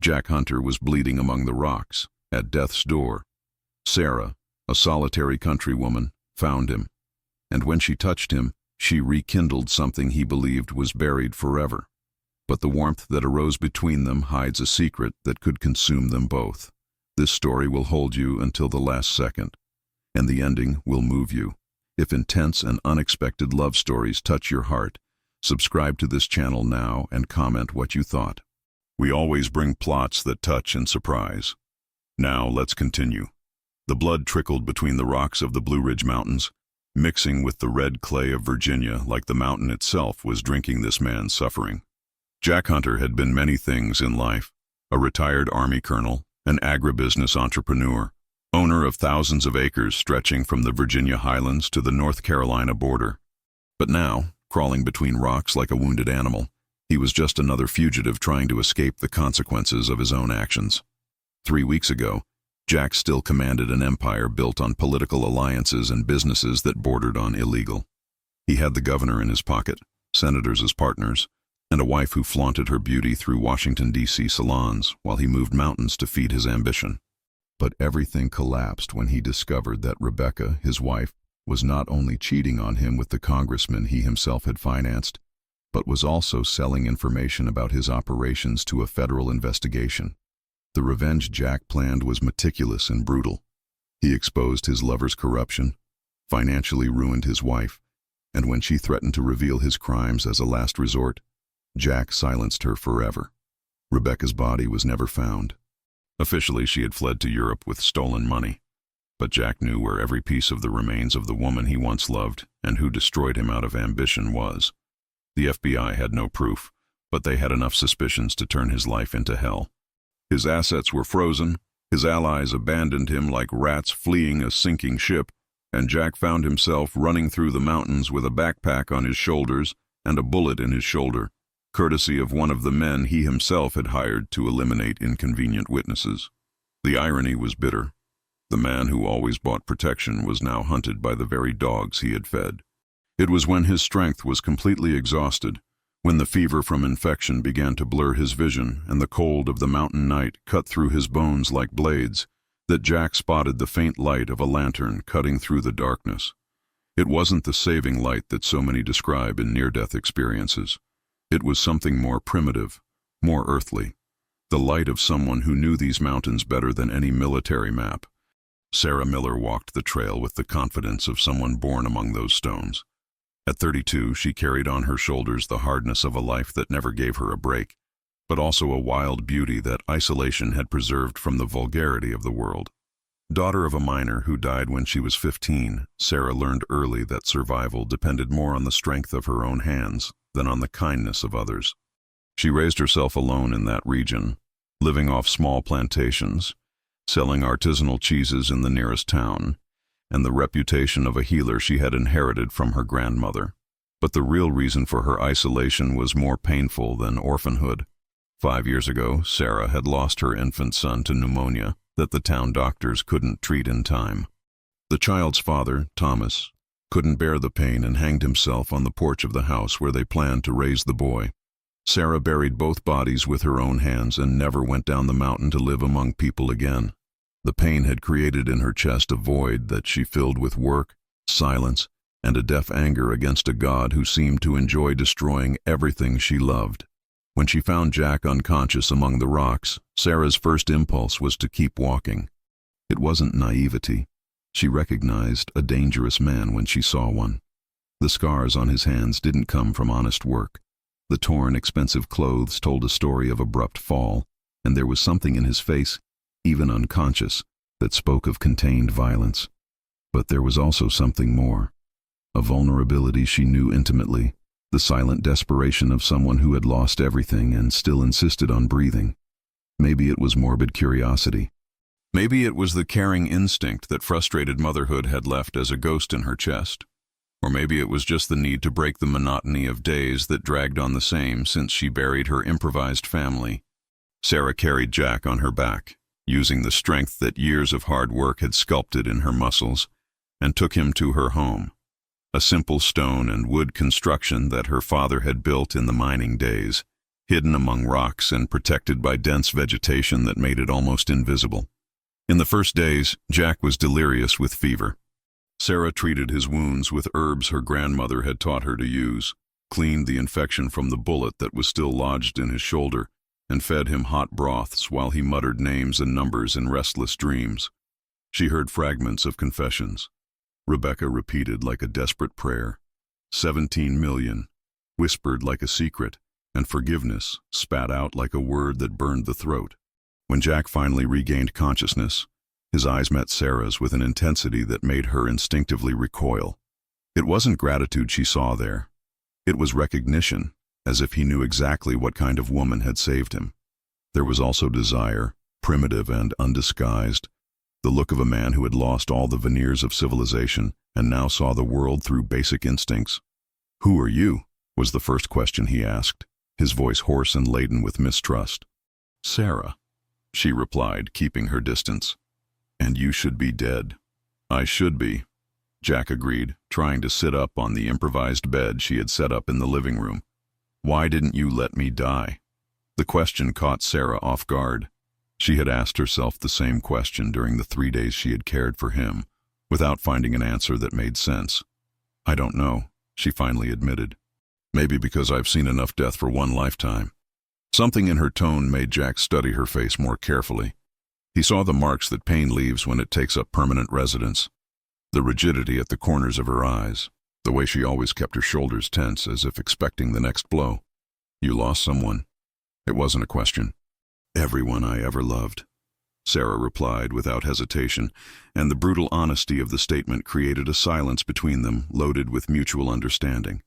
Jack Hunter was bleeding among the rocks, at death's door. Sarah, a solitary countrywoman, found him, and when she touched him, she rekindled something he believed was buried forever. But the warmth that arose between them hides a secret that could consume them both. This story will hold you until the last second, and the ending will move you. If intense and unexpected love stories touch your heart, subscribe to this channel now and comment what you thought. We always bring plots that touch and surprise. Now let's continue. The blood trickled between the rocks of the Blue Ridge Mountains, mixing with the red clay of Virginia like the mountain itself was drinking this man's suffering. Jack Hunter had been many things in life: a retired Army colonel, an agribusiness entrepreneur, owner of thousands of acres stretching from the Virginia highlands to the North Carolina border. But now, crawling between rocks like a wounded animal, he was just another fugitive trying to escape the consequences of his own actions. 3 weeks ago, Jack still commanded an empire built on political alliances and businesses that bordered on illegal. He had the governor in his pocket, senators as partners, and a wife who flaunted her beauty through Washington, D.C. salons while he moved mountains to feed his ambition. But everything collapsed when he discovered that Rebecca, his wife, was not only cheating on him with the congressman he himself had financed, but was also selling information about his operations to a federal investigation. The revenge Jack planned was meticulous and brutal. He exposed his lover's corruption, financially ruined his wife, and when she threatened to reveal his crimes as a last resort, Jack silenced her forever. Rebecca's body was never found. Officially, she had fled to Europe with stolen money, but Jack knew where every piece of the remains of the woman he once loved and who destroyed him out of ambition was. The FBI had no proof, but they had enough suspicions to turn his life into hell. His assets were frozen, his allies abandoned him like rats fleeing a sinking ship, and Jack found himself running through the mountains with a backpack on his shoulders and a bullet in his shoulder, courtesy of one of the men he himself had hired to eliminate inconvenient witnesses. The irony was bitter. The man who always bought protection was now hunted by the very dogs he had fed. It was when his strength was completely exhausted, when the fever from infection began to blur his vision and the cold of the mountain night cut through his bones like blades, that Jack spotted the faint light of a lantern cutting through the darkness. It wasn't the saving light that so many describe in near-death experiences. It was something more primitive, more earthly, the light of someone who knew these mountains better than any military map. Sarah Miller walked the trail with the confidence of someone born among those stones. At 32, she carried on her shoulders the hardness of a life that never gave her a break, but also a wild beauty that isolation had preserved from the vulgarity of the world. Daughter of a miner who died when she was 15, Sarah learned early that survival depended more on the strength of her own hands than on the kindness of others. She raised herself alone in that region, living off small plantations, selling artisanal cheeses in the nearest town, and the reputation of a healer she had inherited from her grandmother. But the real reason for her isolation was more painful than orphanhood. 5 years ago, Sarah had lost her infant son to pneumonia that the town doctors couldn't treat in time. The child's father, Thomas, couldn't bear the pain and hanged himself on the porch of the house where they planned to raise the boy. Sarah buried both bodies with her own hands and never went down the mountain to live among people again. The pain had created in her chest a void that she filled with work, silence, and a deaf anger against a God who seemed to enjoy destroying everything she loved. When she found Jack unconscious among the rocks, Sarah's first impulse was to keep walking. It wasn't naivety. She recognized a dangerous man when she saw one. The scars on his hands didn't come from honest work. The torn, expensive clothes told a story of abrupt fall, and there was something in his face, even unconscious, that spoke of contained violence. But there was also something more. A vulnerability she knew intimately, the silent desperation of someone who had lost everything and still insisted on breathing. Maybe it was morbid curiosity. Maybe it was the caring instinct that frustrated motherhood had left as a ghost in her chest. Or maybe it was just the need to break the monotony of days that dragged on the same since she buried her improvised family. Sarah carried Jack on her back, using the strength that years of hard work had sculpted in her muscles, and took him to her home, a simple stone and wood construction that her father had built in the mining days. hidden among rocks and protected by dense vegetation that made it almost invisible. In the first days, Jack was delirious with fever. Sarah treated his wounds with herbs her grandmother had taught her to use, cleaned the infection from the bullet that was still lodged in his shoulder, and fed him hot broths while he muttered names and numbers in restless dreams. She heard fragments of confessions. Rebecca repeated like a desperate prayer. 17 million, whispered like a secret, and forgiveness spat out like a word that burned the throat. When Jack finally regained consciousness, his eyes met Sarah's with an intensity that made her instinctively recoil. It wasn't gratitude she saw there. It was recognition, as if he knew exactly what kind of woman had saved him. There was also desire, primitive and undisguised, the look of a man who had lost all the veneers of civilization and now saw the world through basic instincts. "Who are you?" was the first question he asked, his voice hoarse and laden with mistrust. "Sarah," she replied, keeping her distance. "And you should be dead." "I should be," Jack agreed, trying to sit up on the improvised bed she had set up in the living room. "Why didn't you let me die?" The question caught Sarah off guard. She had asked herself the same question during the 3 days she had cared for him, without finding an answer that made sense. "I don't know," she finally admitted. "Maybe because I've seen enough death for one lifetime." Something in her tone made Jack study her face more carefully. He saw the marks that pain leaves when it takes up permanent residence. The rigidity at the corners of her eyes, the way she always kept her shoulders tense as if expecting the next blow. "You lost someone." It wasn't a question. "Everyone I ever loved," Sarah replied without hesitation, and the brutal honesty of the statement created a silence between them, loaded with mutual understanding.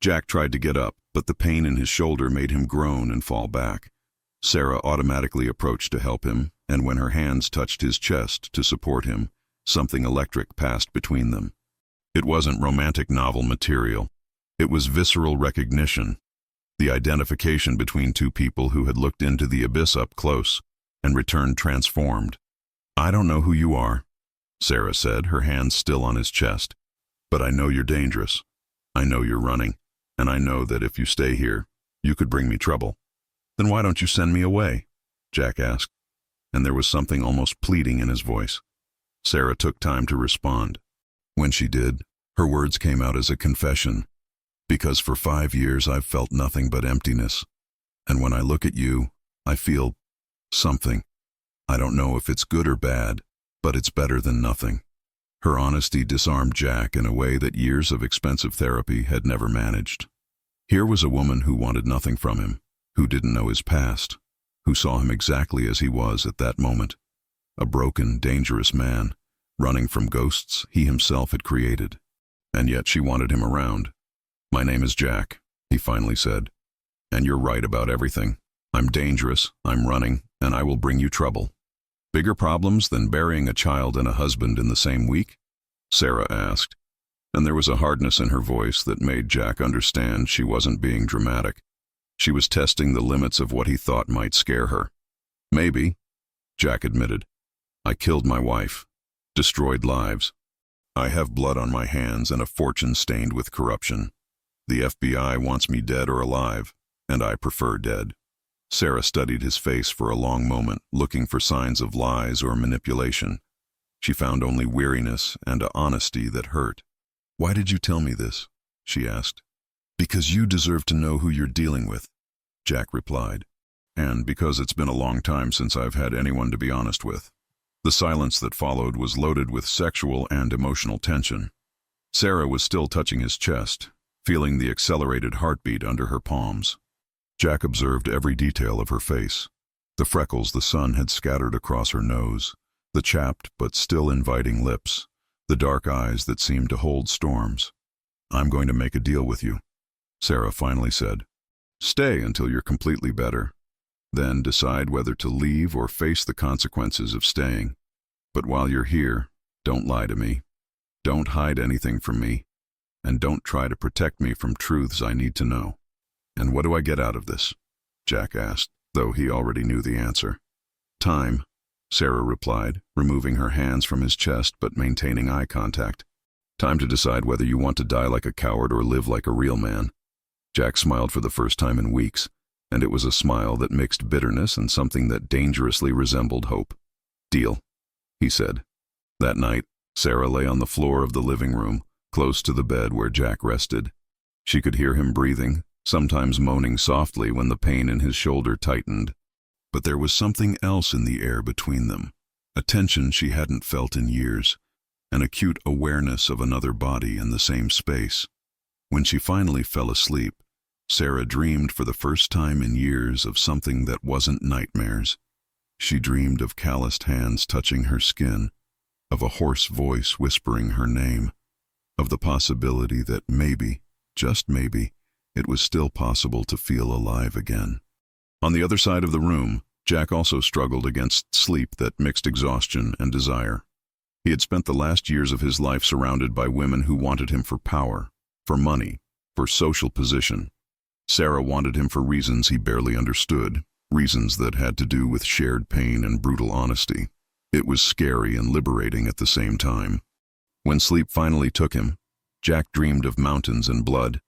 Jack tried to get up, but the pain in his shoulder made him groan and fall back. Sarah automatically approached to help him, and when her hands touched his chest to support him, something electric passed between them. It wasn't romantic novel material. It was visceral recognition, the identification between two people who had looked into the abyss up close and returned transformed. "I don't know who you are," Sarah said, her hands still on his chest, "but I know you're dangerous. I know you're running, and I know that if you stay here, you could bring me trouble." "Then why don't you send me away?" Jack asked, and there was something almost pleading in his voice. Sarah took time to respond. When she did, her words came out as a confession. "Because for 5 years I've felt nothing but emptiness. And when I look at you, I feel something. I don't know if it's good or bad, but it's better than nothing." Her honesty disarmed Jack in a way that years of expensive therapy had never managed. Here was a woman who wanted nothing from him, who didn't know his past, who saw him exactly as he was at that moment. A broken, dangerous man, running from ghosts he himself had created. And yet she wanted him around. "My name is Jack," he finally said. "And you're right about everything. I'm dangerous, I'm running, and I will bring you trouble." "Bigger problems than burying a child and a husband in the same week?" Sarah asked, and there was a hardness in her voice that made Jack understand she wasn't being dramatic. She was testing the limits of what he thought might scare her. "Maybe," Jack admitted. "I killed my wife, destroyed lives. I have blood on my hands and a fortune stained with corruption. The FBI wants me dead or alive, and I prefer dead." Sarah studied his face for a long moment, looking for signs of lies or manipulation. She found only weariness and an honesty that hurt. "Why did you tell me this?" she asked. "Because you deserve to know who you're dealing with," Jack replied. "And because it's been a long time since I've had anyone to be honest with." The silence that followed was loaded with sexual and emotional tension. Sarah was still touching his chest, feeling the accelerated heartbeat under her palms. Jack observed every detail of her face. The freckles the sun had scattered across her nose, the chapped but still inviting lips, the dark eyes that seemed to hold storms. "I'm going to make a deal with you," Sarah finally said. "Stay until you're completely better. Then decide whether to leave or face the consequences of staying. But while you're here, don't lie to me. Don't hide anything from me. And don't try to protect me from truths I need to know." "And what do I get out of this?" Jack asked, though he already knew the answer. "Time," Sarah replied, removing her hands from his chest but maintaining eye contact. "Time to decide whether you want to die like a coward or live like a real man." Jack smiled for the first time in weeks, and it was a smile that mixed bitterness and something that dangerously resembled hope. "Deal," he said. That night, Sarah lay on the floor of the living room, close to the bed where Jack rested. She could hear him breathing, sometimes moaning softly when the pain in his shoulder tightened. But there was something else in the air between them, a tension she hadn't felt in years, an acute awareness of another body in the same space. When she finally fell asleep, Sarah dreamed for the first time in years of something that wasn't nightmares. She dreamed of calloused hands touching her skin, of a hoarse voice whispering her name, of the possibility that maybe, just maybe, it was still possible to feel alive again. On the other side of the room, Jack also struggled against sleep that mixed exhaustion and desire. He had spent the last years of his life surrounded by women who wanted him for power, for money, for social position. Sarah wanted him for reasons he barely understood, reasons that had to do with shared pain and brutal honesty. It was scary and liberating at the same time. When sleep finally took him, Jack dreamed of mountains and blood,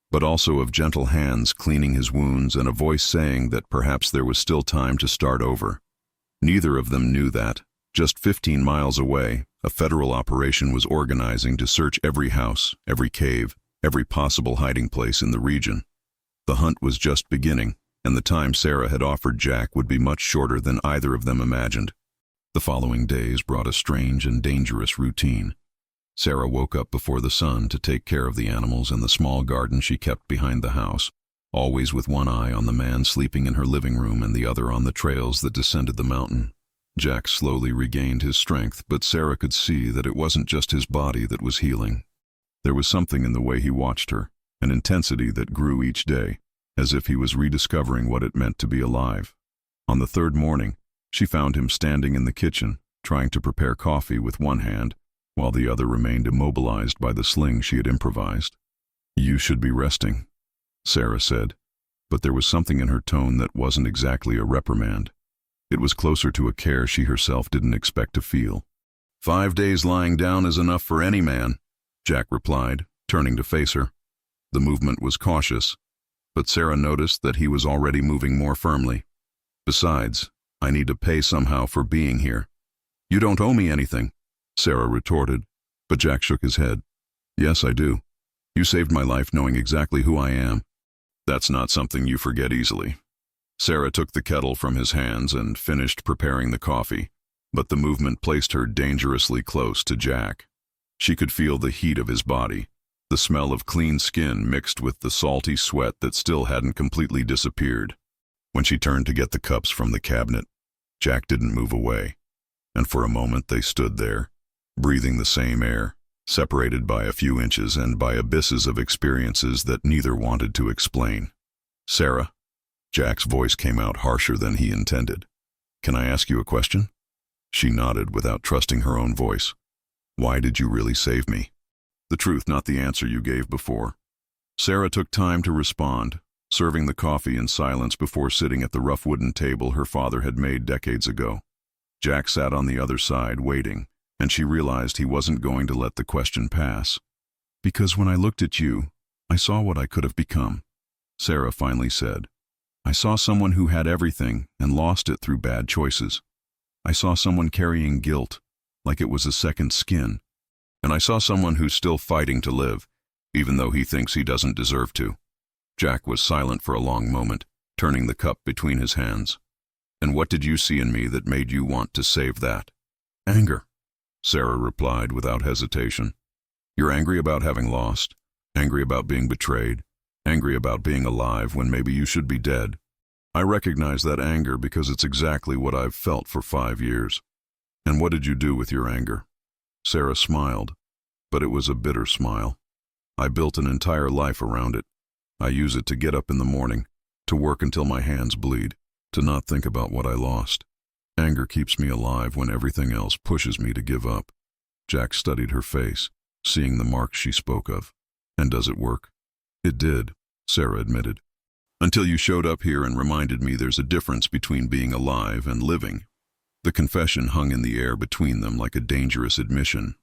but also of gentle hands cleaning his wounds and a voice saying that perhaps there was still time to start over. Neither of them knew that, just 15 miles away, a federal operation was organizing to search every house, every cave, every possible hiding place in the region. The hunt was just beginning, and the time Sarah had offered Jack would be much shorter than either of them imagined. The following days brought a strange and dangerous routine. Sarah woke up before the sun to take care of the animals in the small garden she kept behind the house, always with one eye on the man sleeping in her living room and the other on the trails that descended the mountain. Jack slowly regained his strength, but Sarah could see that it wasn't just his body that was healing. There was something in the way he watched her, an intensity that grew each day, as if he was rediscovering what it meant to be alive. On the third morning, she found him standing in the kitchen, trying to prepare coffee with one hand, while the other remained immobilized by the sling she had improvised. "You should be resting," Sarah said, but there was something in her tone that wasn't exactly a reprimand. It was closer to a care she herself didn't expect to feel. "5 days lying down is enough for any man," Jack replied, turning to face her. The movement was cautious, but Sarah noticed that he was already moving more firmly. "Besides, I need to pay somehow for being here." "You don't owe me anything," Sarah retorted, but Jack shook his head. "Yes, I do. You saved my life knowing exactly who I am." "That's not something you forget easily." Sarah took the kettle from his hands and finished preparing the coffee, but the movement placed her dangerously close to Jack. She could feel the heat of his body, the smell of clean skin mixed with the salty sweat that still hadn't completely disappeared. When she turned to get the cups from the cabinet, Jack didn't move away, and for a moment they stood there, breathing the same air, separated by a few inches and by abysses of experiences that neither wanted to explain. "Sarah," Jack's voice came out harsher than he intended. "Can I ask you a question?" She nodded without trusting her own voice. "Why did you really save me?" "The truth, not the answer you gave before." Sarah took time to respond, serving the coffee in silence before sitting at the rough wooden table her father had made decades ago. Jack sat on the other side, waiting, and she realized he wasn't going to let the question pass. "Because when I looked at you, I saw what I could have become," Sarah finally said. "I saw someone who had everything and lost it through bad choices. I saw someone carrying guilt, like it was a second skin. And I saw someone who's still fighting to live, even though he thinks he doesn't deserve to." Jack was silent for a long moment, turning the cup between his hands. "And what did you see in me that made you want to save that?" "Anger," Sarah replied without hesitation. "You're angry about having lost, angry about being betrayed, angry about being alive when maybe you should be dead. I recognize that anger because it's exactly what I've felt for 5 years. And what did you do with your anger?" Sarah smiled, but it was a bitter smile. "I built an entire life around it. I use it to get up in the morning, to work until my hands bleed, to not think about what I lost. Anger keeps me alive when everything else pushes me to give up." Jack studied her face, seeing the marks she spoke of. "And does it work?" "It did," Sarah admitted. "Until you showed up here and reminded me there's a difference between being alive and living." The confession hung in the air between them like a dangerous admission.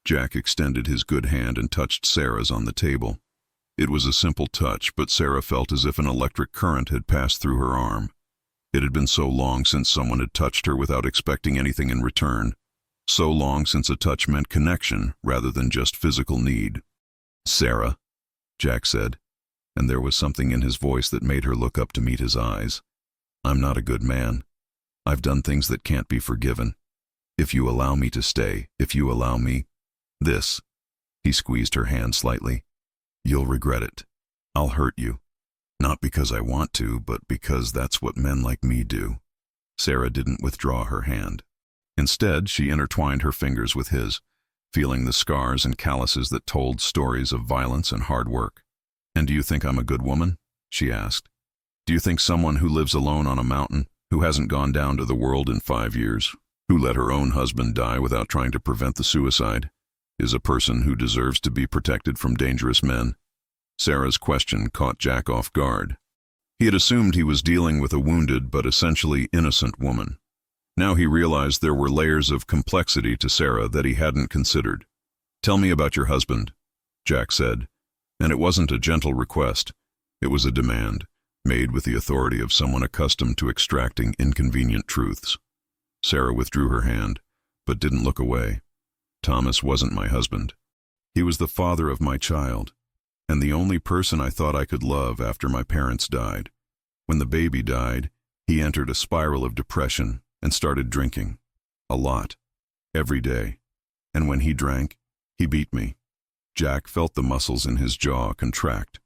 Jack extended his good hand and touched Sarah's on the table. It was a simple touch, but Sarah felt as if an electric current had passed through her arm. It had been so long since someone had touched her without expecting anything in return. So long since a touch meant connection rather than just physical need. "Sarah," Jack said, and there was something in his voice that made her look up to meet his eyes. "I'm not a good man. I've done things that can't be forgiven. If you allow me to stay, if you allow me this," he squeezed her hand slightly, "you'll regret it. I'll hurt you. Not because I want to, but because that's what men like me do." Sarah didn't withdraw her hand. Instead, she intertwined her fingers with his, feeling the scars and calluses that told stories of violence and hard work. "And do you think I'm a good woman?" she asked. "Do you think someone who lives alone on a mountain, who hasn't gone down to the world in 5 years, who let her own husband die without trying to prevent the suicide, is a person who deserves to be protected from dangerous men?" Sarah's question caught Jack off guard. He had assumed he was dealing with a wounded but essentially innocent woman. Now he realized there were layers of complexity to Sarah that he hadn't considered. "Tell me about your husband," Jack said, and it wasn't a gentle request. It was a demand, made with the authority of someone accustomed to extracting inconvenient truths. Sarah withdrew her hand, but didn't look away. "Thomas wasn't my husband. He was the father of my child, and the only person I thought I could love after my parents died. When the baby died, he entered a spiral of depression and started drinking. A lot. Every day. And when he drank, he beat me." Jack felt the muscles in his jaw contract.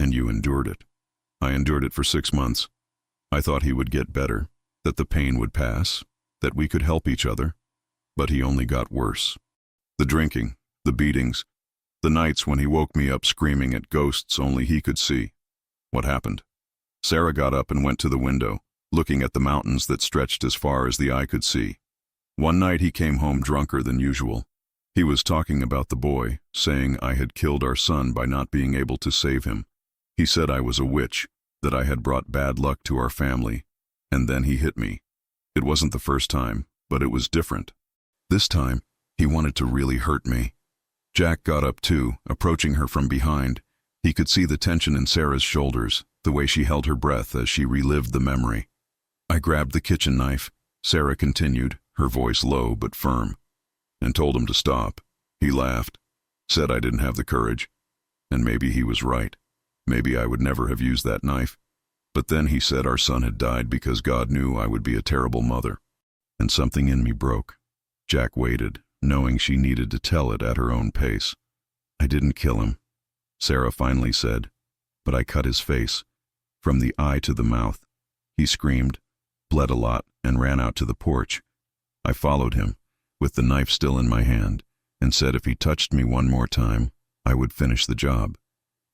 "And you endured it." "I endured it for 6 months. I thought he would get better, that the pain would pass, that we could help each other. But he only got worse. The drinking, the beatings, the nights when he woke me up screaming at ghosts only he could see." "What happened?" Sarah got up and went to the window, looking at the mountains that stretched as far as the eye could see. "One night he came home drunker than usual. He was talking about the boy, saying I had killed our son by not being able to save him. He said I was a witch, that I had brought bad luck to our family, and then he hit me. It wasn't the first time, but it was different. This time, he wanted to really hurt me." Jack got up too, approaching her from behind. He could see the tension in Sarah's shoulders, the way she held her breath as she relived the memory. "I grabbed the kitchen knife," Sarah continued, her voice low but firm, "and told him to stop. He laughed, said I didn't have the courage, and maybe he was right. Maybe I would never have used that knife. But then he said our son had died because God knew I would be a terrible mother. And something in me broke." Jack waited, knowing she needed to tell it at her own pace. "I didn't kill him," Sarah finally said, "but I cut his face, from the eye to the mouth. He screamed, bled a lot, and ran out to the porch. I followed him, with the knife still in my hand, and said if he touched me one more time, I would finish the job.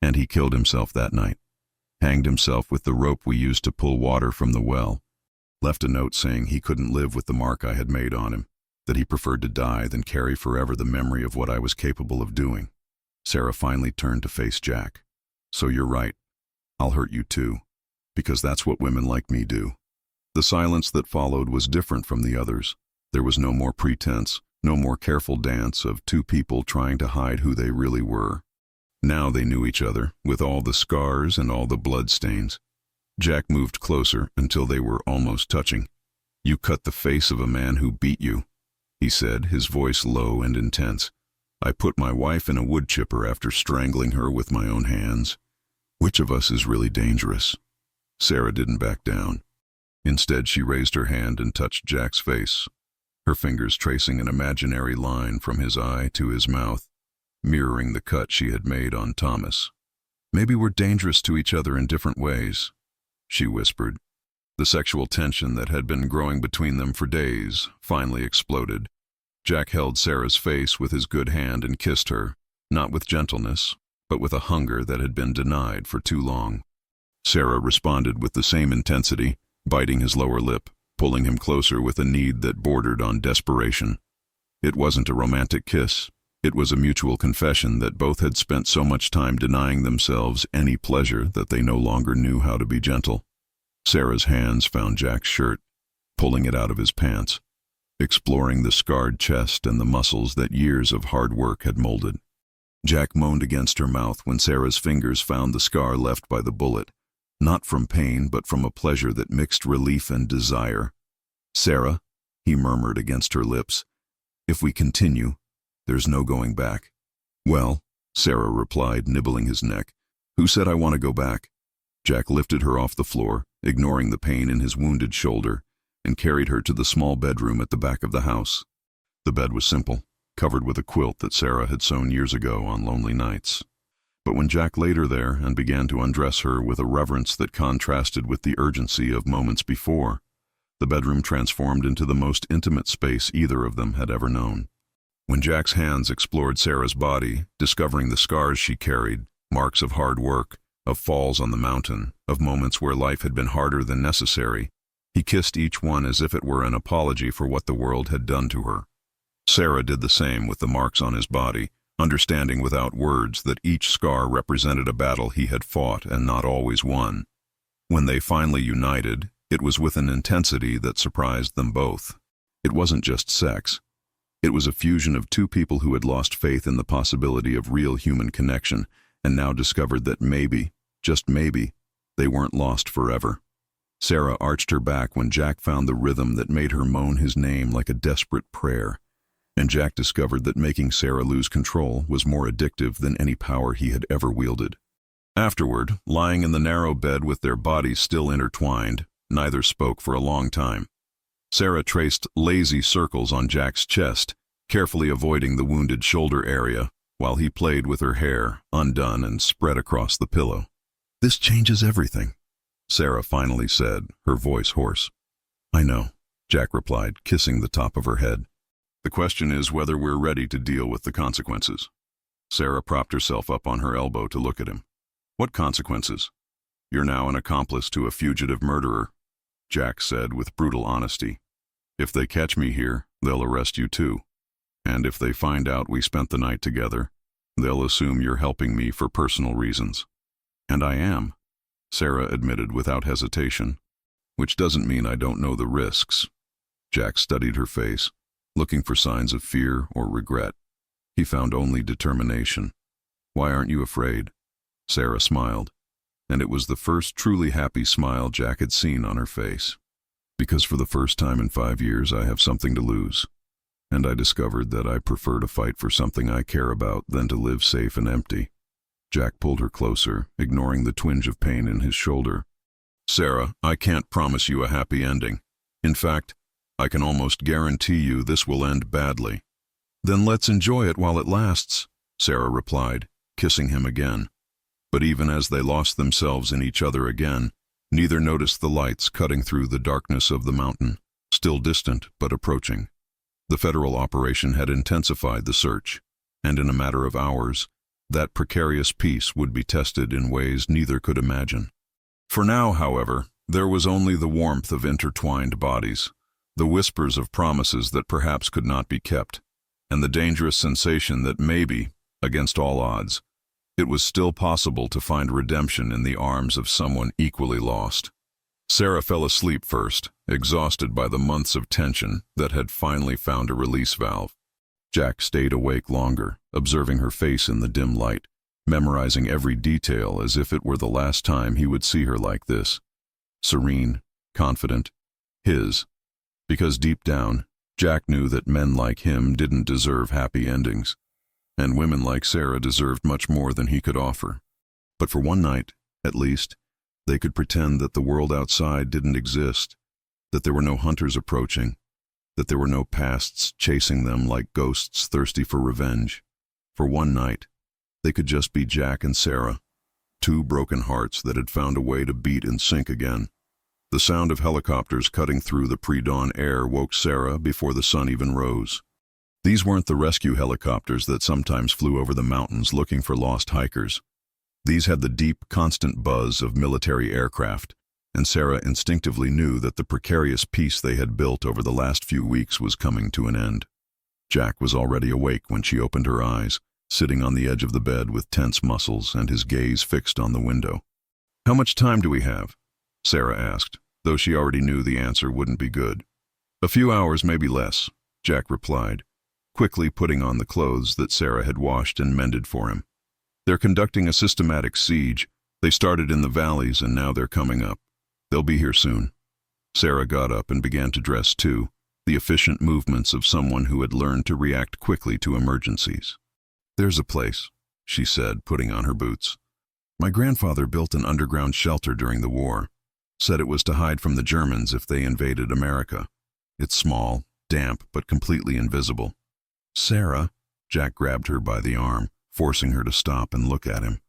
And he killed himself that night. Hanged himself with the rope we used to pull water from the well. Left a note saying he couldn't live with the mark I had made on him, that he preferred to die than carry forever the memory of what I was capable of doing." Sarah finally turned to face Jack. "So you're right. I'll hurt you too, because that's what women like me do." The silence that followed was different from the others. There was no more pretense, no more careful dance of two people trying to hide who they really were. Now they knew each other, with all the scars and all the bloodstains. Jack moved closer until they were almost touching. "You cut the face of a man who beat you," he said, his voice low and intense. "I put my wife in a wood chipper after strangling her with my own hands. Which of us is really dangerous?" Sarah didn't back down. Instead, she raised her hand and touched Jack's face, her fingers tracing an imaginary line from his eye to his mouth, mirroring the cut she had made on Thomas. "Maybe we're dangerous to each other in different ways," she whispered. The sexual tension that had been growing between them for days finally exploded. Jack held Sarah's face with his good hand and kissed her, not with gentleness, but with a hunger that had been denied for too long. Sarah responded with the same intensity, biting his lower lip, pulling him closer with a need that bordered on desperation. It wasn't a romantic kiss. It was a mutual confession that both had spent so much time denying themselves any pleasure that they no longer knew how to be gentle. Sarah's hands found Jack's shirt, pulling it out of his pants, exploring the scarred chest and the muscles that years of hard work had molded. Jack moaned against her mouth when Sarah's fingers found the scar left by the bullet, not from pain but from a pleasure that mixed relief and desire. "Sarah," he murmured against her lips, "if we continue, there's no going back." "Well," Sarah replied, nibbling his neck, "who said I want to go back?" Jack lifted her off the floor, ignoring the pain in his wounded shoulder, and carried her to the small bedroom at the back of the house. The bed was simple, covered with a quilt that Sarah had sewn years ago on lonely nights. But when Jack laid her there and began to undress her with a reverence that contrasted with the urgency of moments before, the bedroom transformed into the most intimate space either of them had ever known. When Jack's hands explored Sarah's body, discovering the scars she carried, marks of hard work, of falls on the mountain, of moments where life had been harder than necessary, he kissed each one as if it were an apology for what the world had done to her. Sarah did the same with the marks on his body, understanding without words that each scar represented a battle he had fought and not always won. When they finally united, it was with an intensity that surprised them both. It wasn't just sex. It was a fusion of two people who had lost faith in the possibility of real human connection and now discovered that maybe, just maybe, they weren't lost forever. Sarah arched her back when Jack found the rhythm that made her moan his name like a desperate prayer, and Jack discovered that making Sarah lose control was more addictive than any power he had ever wielded. Afterward, lying in the narrow bed with their bodies still intertwined, neither spoke for a long time. Sarah traced lazy circles on Jack's chest, carefully avoiding the wounded shoulder area, while he played with her hair, undone and spread across the pillow. "This changes everything," Sarah finally said, her voice hoarse. "I know," Jack replied, kissing the top of her head. "The question is whether we're ready to deal with the consequences." Sarah propped herself up on her elbow to look at him. "What consequences?" "You're now an accomplice to a fugitive murderer," Jack said with brutal honesty. "If they catch me here, they'll arrest you too. And if they find out we spent the night together, they'll assume you're helping me for personal reasons." "And I am," Sarah admitted without hesitation. "Which doesn't mean I don't know the risks." Jack studied her face, looking for signs of fear or regret. He found only determination. "Why aren't you afraid?" Sarah smiled, and it was the first truly happy smile Jack had seen on her face. "Because for the first time in 5 years I have something to lose, and I discovered that I prefer to fight for something I care about than to live safe and empty." Jack pulled her closer, ignoring the twinge of pain in his shoulder. "Sarah, I can't promise you a happy ending. In fact, I can almost guarantee you this will end badly." "Then let's enjoy it while it lasts," Sarah replied, kissing him again. But even as they lost themselves in each other again, neither noticed the lights cutting through the darkness of the mountain, still distant but approaching. The federal operation had intensified the search, and in a matter of hours, that precarious peace would be tested in ways neither could imagine. For now, however, there was only the warmth of intertwined bodies, the whispers of promises that perhaps could not be kept, and the dangerous sensation that maybe, against all odds, it was still possible to find redemption in the arms of someone equally lost. Sarah fell asleep first, exhausted by the months of tension that had finally found a release valve. Jack stayed awake longer, observing her face in the dim light, memorizing every detail as if it were the last time he would see her like this. Serene, confident, his. Because deep down, Jack knew that men like him didn't deserve happy endings, and women like Sarah deserved much more than he could offer. But for one night, at least, they could pretend that the world outside didn't exist, that there were no hunters approaching, that there were no pasts chasing them like ghosts thirsty for revenge. For one night, they could just be Jack and Sarah, two broken hearts that had found a way to beat and sync again. The sound of helicopters cutting through the pre-dawn air woke Sarah before the sun even rose. These weren't the rescue helicopters that sometimes flew over the mountains looking for lost hikers. These had the deep, constant buzz of military aircraft, and Sarah instinctively knew that the precarious peace they had built over the last few weeks was coming to an end. Jack was already awake when she opened her eyes, sitting on the edge of the bed with tense muscles and his gaze fixed on the window. "How much time do we have?" Sarah asked, though she already knew the answer wouldn't be good. "A few hours, maybe less," Jack replied, quickly putting on the clothes that Sarah had washed and mended for him. "They're conducting a systematic siege. They started in the valleys and now they're coming up. They'll be here soon." Sarah got up and began to dress too, the efficient movements of someone who had learned to react quickly to emergencies. "There's a place," she said, putting on her boots. "My grandfather built an underground shelter during the war. Said it was to hide from the Germans if they invaded America. It's small, damp, but completely invisible." "Sarah," Jack grabbed her by the arm, forcing her to stop and look at him.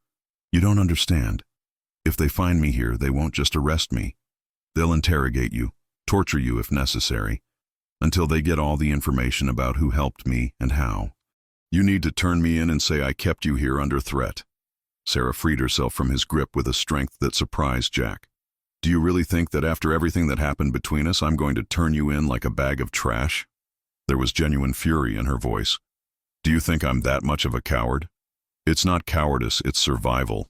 "You don't understand. If they find me here, they won't just arrest me. They'll interrogate you, torture you if necessary, until they get all the information about who helped me and how. You need to turn me in and say I kept you here under threat." Sarah freed herself from his grip with a strength that surprised Jack. "Do you really think that after everything that happened between us, I'm going to turn you in like a bag of trash?" There was genuine fury in her voice. "Do you think I'm that much of a coward?" "It's not cowardice, it's survival,"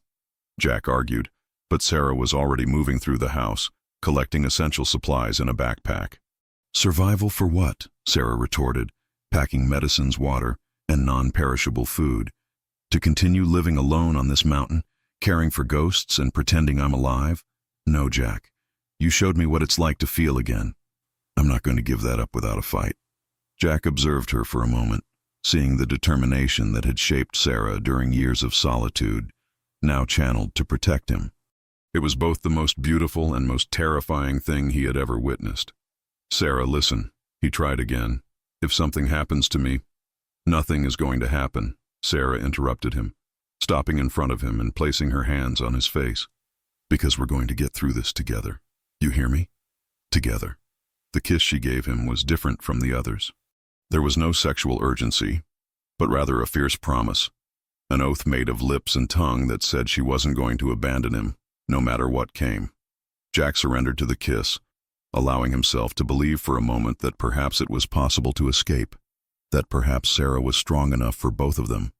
Jack argued, but Sarah was already moving through the house, collecting essential supplies in a backpack. "Survival for what?" Sarah retorted, packing medicines, water, and non-perishable food. "To continue living alone on this mountain, caring for ghosts and pretending I'm alive? No, Jack. You showed me what it's like to feel again. I'm not going to give that up without a fight." Jack observed her for a moment, seeing the determination that had shaped Sarah during years of solitude, now channeled to protect him. It was both the most beautiful and most terrifying thing he had ever witnessed. "Sarah, listen," he tried again. "If something happens to me—" "Nothing is going to happen," Sarah interrupted him, stopping in front of him and placing her hands on his face. "Because we're going to get through this together. You hear me? Together." The kiss she gave him was different from the others. There was no sexual urgency, but rather a fierce promise, an oath made of lips and tongue that said she wasn't going to abandon him, no matter what came. Jack surrendered to the kiss, allowing himself to believe for a moment that perhaps it was possible to escape, that perhaps Sarah was strong enough for both of them.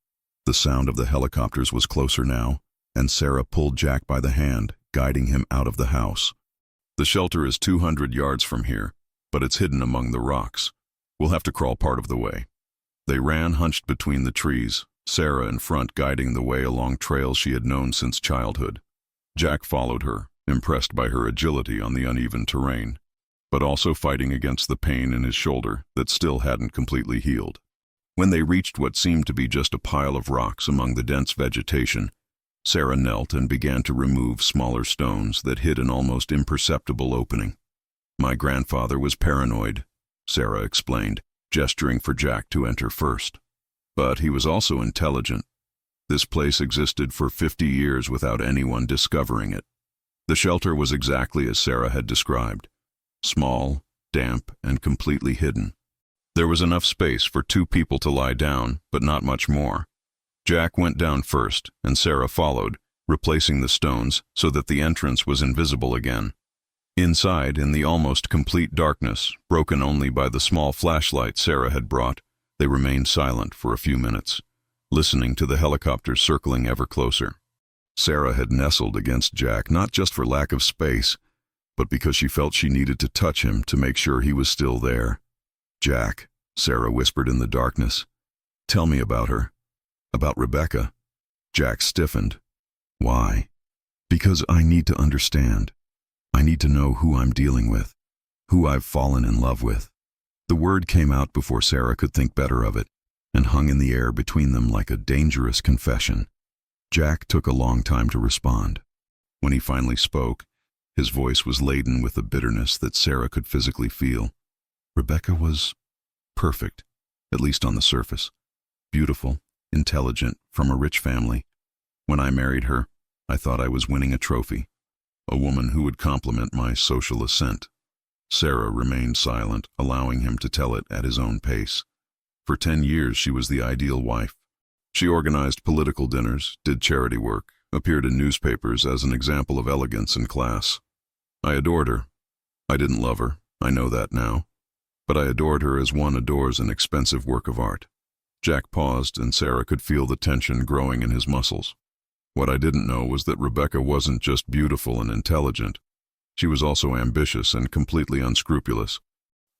The sound of the helicopters was closer now, and Sarah pulled Jack by the hand, guiding him out of the house. "The shelter is 200 yards from here, but it's hidden among the rocks. We'll have to crawl part of the way." They ran hunched between the trees, Sarah in front guiding the way along trails she had known since childhood. Jack followed her, impressed by her agility on the uneven terrain, but also fighting against the pain in his shoulder that still hadn't completely healed. When they reached what seemed to be just a pile of rocks among the dense vegetation, Sarah knelt and began to remove smaller stones that hid an almost imperceptible opening. "My grandfather was paranoid," Sarah explained, gesturing for Jack to enter first. "But he was also intelligent. This place existed for 50 years without anyone discovering it." The shelter was exactly as Sarah had described. Small, damp, and completely hidden. There was enough space for 2 people to lie down, but not much more. Jack went down first, and Sarah followed, replacing the stones so that the entrance was invisible again. Inside, in the almost complete darkness, broken only by the small flashlight Sarah had brought, they remained silent for a few minutes, listening to the helicopters circling ever closer. Sarah had nestled against Jack not just for lack of space, but because she felt she needed to touch him to make sure he was still there. "Jack," Sarah whispered in the darkness, "tell me about her. About Rebecca." Jack stiffened. "Why?" "Because I need to understand. I need to know who I'm dealing with, who I've fallen in love with." The word came out before Sarah could think better of it, and hung in the air between them like a dangerous confession. Jack took a long time to respond. When he finally spoke, his voice was laden with a bitterness that Sarah could physically feel. "Rebecca was perfect, at least on the surface. Beautiful, intelligent, from a rich family. When I married her, I thought I was winning a trophy, a woman who would complement my social ascent." Sarah remained silent, allowing him to tell it at his own pace. For 10 years she was the ideal wife. She organized political dinners, did charity work, appeared in newspapers as an example of elegance and class. I adored her. I didn't love her, I know that now. But I adored her as one adores an expensive work of art. Jack paused, and Sarah could feel the tension growing in his muscles. What I didn't know was that Rebecca wasn't just beautiful and intelligent. She was also ambitious and completely unscrupulous.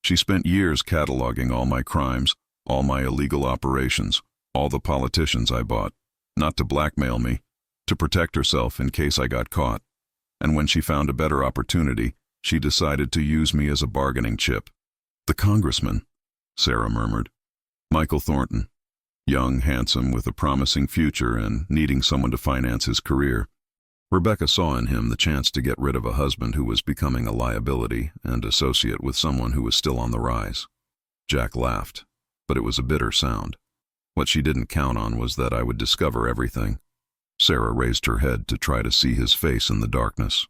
She spent years cataloging all my crimes, all my illegal operations, all the politicians I bought, not to blackmail me, to protect herself in case I got caught. And when she found a better opportunity, she decided to use me as a bargaining chip. The congressman, Sarah murmured. Michael Thornton. Young, handsome, with a promising future and needing someone to finance his career. Rebecca saw in him the chance to get rid of a husband who was becoming a liability and associate with someone who was still on the rise. Jack laughed, but it was a bitter sound. What she didn't count on was that I would discover everything. Sarah raised her head to try to see his face in the darkness.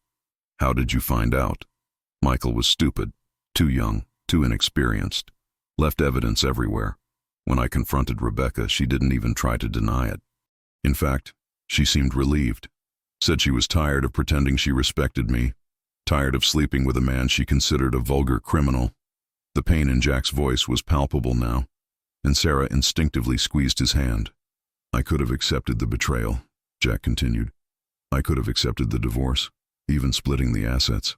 How did you find out? Michael was stupid, too young, too inexperienced. Left evidence everywhere. When I confronted Rebecca, she didn't even try to deny it. In fact, she seemed relieved. Said she was tired of pretending she respected me, tired of sleeping with a man she considered a vulgar criminal. The pain in Jack's voice was palpable now, and Sarah instinctively squeezed his hand. I could have accepted the betrayal, Jack continued. I could have accepted the divorce, even splitting the assets.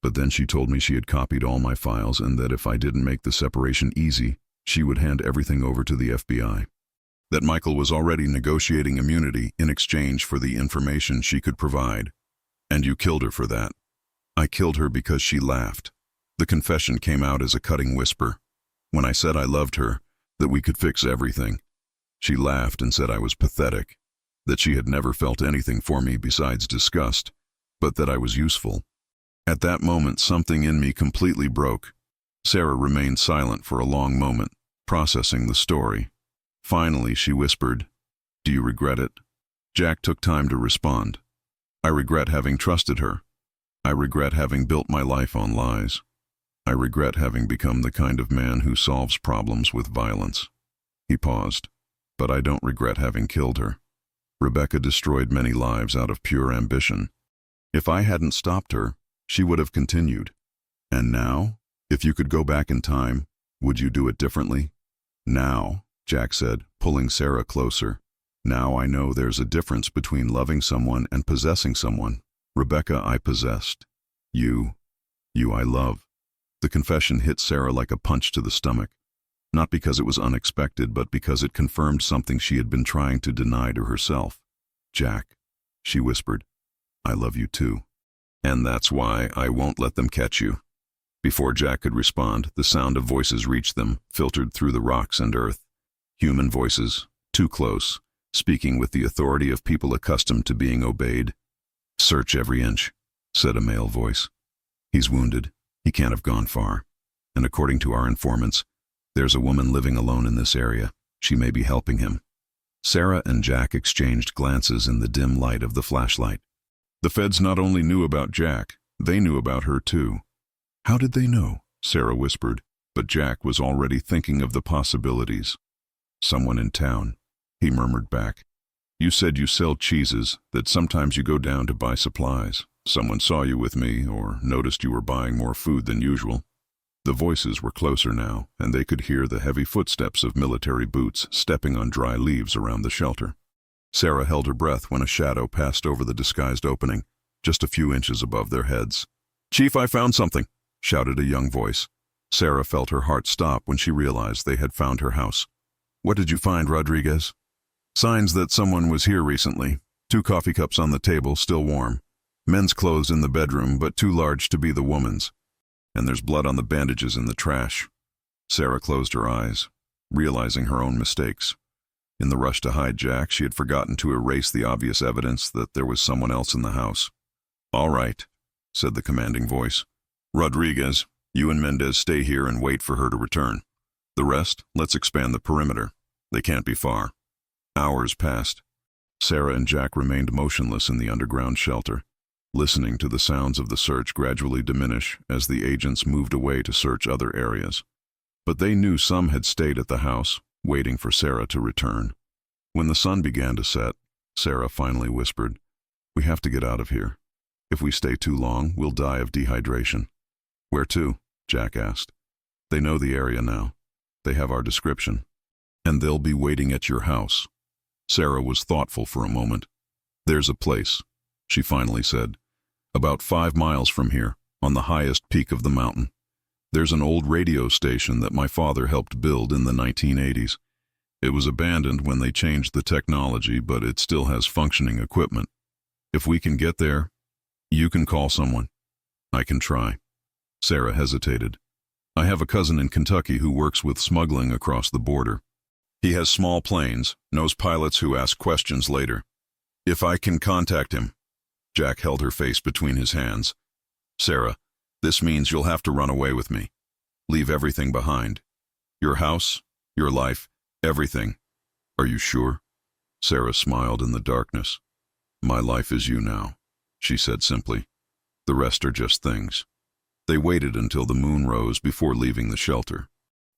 But then she told me she had copied all my files and that if I didn't make the separation easy, she would hand everything over to the FBI. That Michael was already negotiating immunity in exchange for the information she could provide. And you killed her for that. I killed her because she laughed. The confession came out as a cutting whisper. When I said I loved her, that we could fix everything, she laughed and said I was pathetic, that she had never felt anything for me besides disgust, but that I was useful. At that moment, something in me completely broke. Sarah remained silent for a long moment, processing the story. Finally, she whispered, "Do you regret it?" Jack took time to respond. I regret having trusted her. I regret having built my life on lies. I regret having become the kind of man who solves problems with violence. He paused. But I don't regret having killed her. Rebecca destroyed many lives out of pure ambition. If I hadn't stopped her, she would have continued. And now, if you could go back in time, would you do it differently? Now, Jack said, pulling Sarah closer. Now I know there's a difference between loving someone and possessing someone. Rebecca, I possessed. You I love. The confession hit Sarah like a punch to the stomach. Not because it was unexpected, but because it confirmed something she had been trying to deny to herself. Jack, she whispered, I love you too. And that's why I won't let them catch you. Before Jack could respond, the sound of voices reached them, filtered through the rocks and earth. Human voices, too close, speaking with the authority of people accustomed to being obeyed. Search every inch, said a male voice. He's wounded. He can't have gone far. And according to our informants, there's a woman living alone in this area. She may be helping him. Sarah and Jack exchanged glances in the dim light of the flashlight. The feds not only knew about Jack, they knew about her too. How did they know? Sarah whispered, but Jack was already thinking of the possibilities. Someone in town, he murmured back. You said you sell cheeses, that sometimes you go down to buy supplies. Someone saw you with me or noticed you were buying more food than usual. The voices were closer now, and they could hear the heavy footsteps of military boots stepping on dry leaves around the shelter. Sarah held her breath when a shadow passed over the disguised opening, just a few inches above their heads. Chief, I found something, shouted a young voice. Sarah felt her heart stop when she realized they had found her house. What did you find, Rodriguez? Signs that someone was here recently. 2 coffee cups on the table, still warm. Men's clothes in the bedroom, but too large to be the woman's. And there's blood on the bandages in the trash. Sarah closed her eyes, realizing her own mistakes. In the rush to hide Jack, she had forgotten to erase the obvious evidence that there was someone else in the house. All right, said the commanding voice. Rodriguez, you and Mendez stay here and wait for her to return. The rest, let's expand the perimeter. They can't be far. Hours passed. Sarah and Jack remained motionless in the underground shelter, listening to the sounds of the search gradually diminish as the agents moved away to search other areas. But they knew some had stayed at the house, waiting for Sarah to return. When the sun began to set, Sarah finally whispered, We have to get out of here. If we stay too long, we'll die of dehydration. Where to? Jack asked. They know the area now. They have our description. And they'll be waiting at your house. Sarah was thoughtful for a moment. There's a place, she finally said. About 5 miles from here, on the highest peak of the mountain. There's an old radio station that my father helped build in the 1980s. It was abandoned when they changed the technology, but it still has functioning equipment. If we can get there, you can call someone. I can try. Sarah hesitated. I have a cousin in Kentucky who works with smuggling across the border. He has small planes, knows pilots who ask questions later. If I can contact him. Jack held her face between his hands. Sarah, this means you'll have to run away with me. Leave everything behind. Your house, your life, everything. Are you sure? Sarah smiled in the darkness. My life is you now, she said simply. The rest are just things. They waited until the moon rose before leaving the shelter.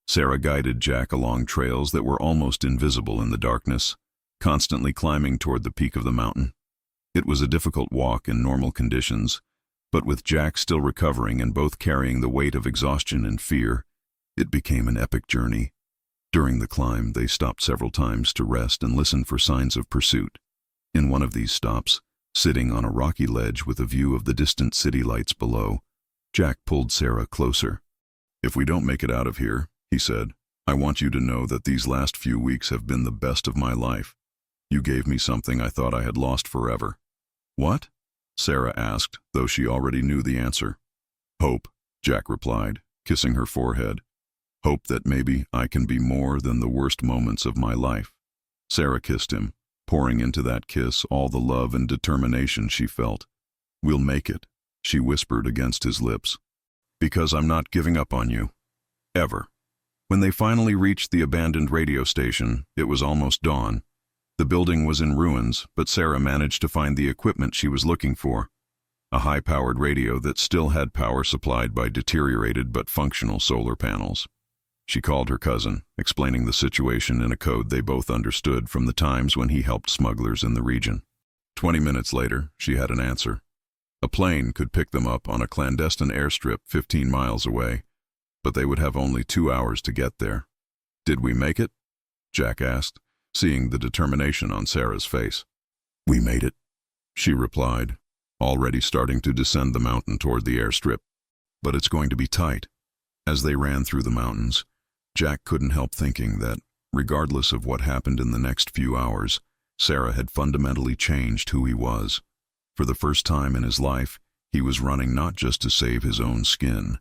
Sarah guided Jack along trails that were almost invisible in the darkness, constantly climbing toward the peak of the mountain. It was a difficult walk in normal conditions, but with Jack still recovering and both carrying the weight of exhaustion and fear, it became an epic journey. During the climb, they stopped several times to rest and listen for signs of pursuit. In one of these stops, sitting on a rocky ledge with a view of the distant city lights below, Jack pulled Sarah closer. If we don't make it out of here, he said, I want you to know that these last few weeks have been the best of my life. You gave me something I thought I had lost forever. What? Sarah asked, though she already knew the answer. Hope, Jack replied, kissing her forehead. Hope that maybe I can be more than the worst moments of my life. Sarah kissed him, pouring into that kiss all the love and determination she felt. We'll make it, she whispered against his lips. Because I'm not giving up on you. Ever. When they finally reached the abandoned radio station, it was almost dawn. The building was in ruins, but Sarah managed to find the equipment she was looking for. A high-powered radio that still had power supplied by deteriorated but functional solar panels. She called her cousin, explaining the situation in a code they both understood from the times when he helped smugglers in the region. 20 minutes later, she had an answer. A plane could pick them up on a clandestine airstrip 15 miles away, but they would have only 2 hours to get there. Did we make it? Jack asked, seeing the determination on Sarah's face. We made it, she replied, already starting to descend the mountain toward the airstrip. But it's going to be tight. As they ran through the mountains, Jack couldn't help thinking that, regardless of what happened in the next few hours, Sarah had fundamentally changed who he was. For the first time in his life, he was running not just to save his own skin,